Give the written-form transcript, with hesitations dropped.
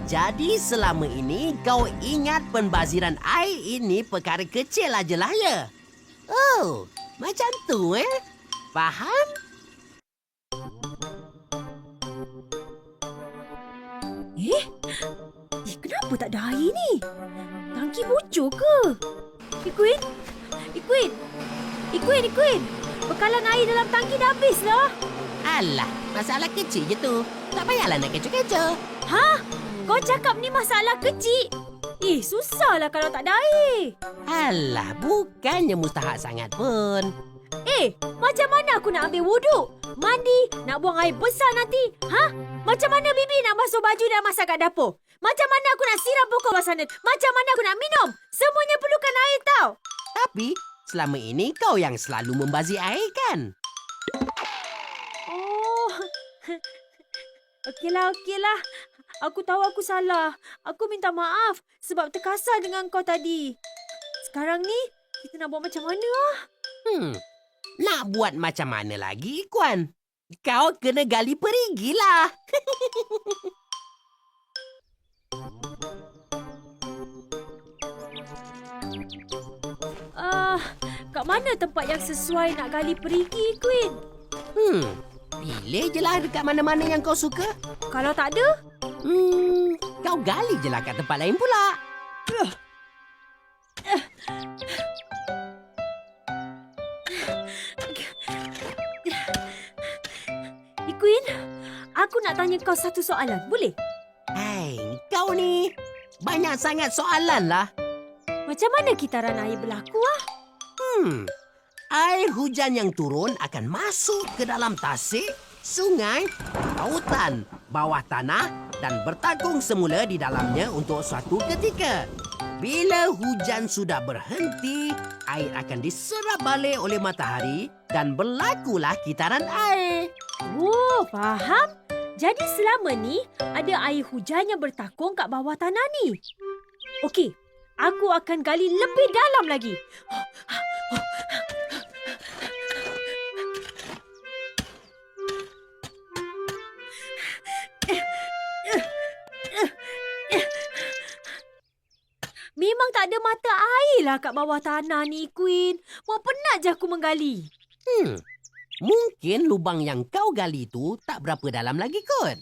Jadi selama ini kau ingat pembaziran air ini perkara kecil ajalah ya? Oh, macam tu Faham? Kenapa tak ada air ni? Tangki bocor ke? Ikuin! Bekalan air dalam tangki dah habis lah. Alah, masalah kecil je tu. Tak payahlah nak kecoh-kecoh. Ha? Kau cakap ni masalah kecil? Susahlah kalau tak ada air. Alah, bukannya mustahak sangat pun. Macam mana aku nak ambil wuduk? Mandi, nak buang air besar nanti? Macam mana bibi nak basuh baju dan masak kat dapur? Macam mana aku nak siram pokok bawah sana? Macam mana aku nak minum? Semuanya perlukan air tau. Tapi, selama ini kau yang selalu membazir air kan? Oh. Okeylah. Aku tahu aku salah. Aku minta maaf sebab terkasar dengan kau tadi. Sekarang ni, kita nak buat macam mana? Nak buat macam mana lagi, Ikuan? Kau kena gali perigi lah. Kat mana tempat yang sesuai nak gali perigi, Queen? Pilih je lah dekat mana-mana yang kau suka. Kalau tak ada? Kau gali je lah kat tempat lain pula. Queen, aku nak tanya kau satu soalan, boleh? Kau ni banyak sangat soalan lah. Macam mana kitaran air berlaku, Air hujan yang turun akan masuk ke dalam tasik, sungai, lautan, bawah tanah dan bertakung semula di dalamnya untuk suatu ketika. Bila hujan sudah berhenti, air akan diserap balik oleh matahari dan berlakulah kitaran air. Oh, faham? Jadi selama ni ada air hujan yang bertakung kat bawah tanah ni. Okey, aku akan gali lebih dalam lagi. Memang tak ada mata air lah kat bawah tanah ni, Queen. Mau penat je aku menggali. Mungkin lubang yang kau gali tu tak berapa dalam lagi kot.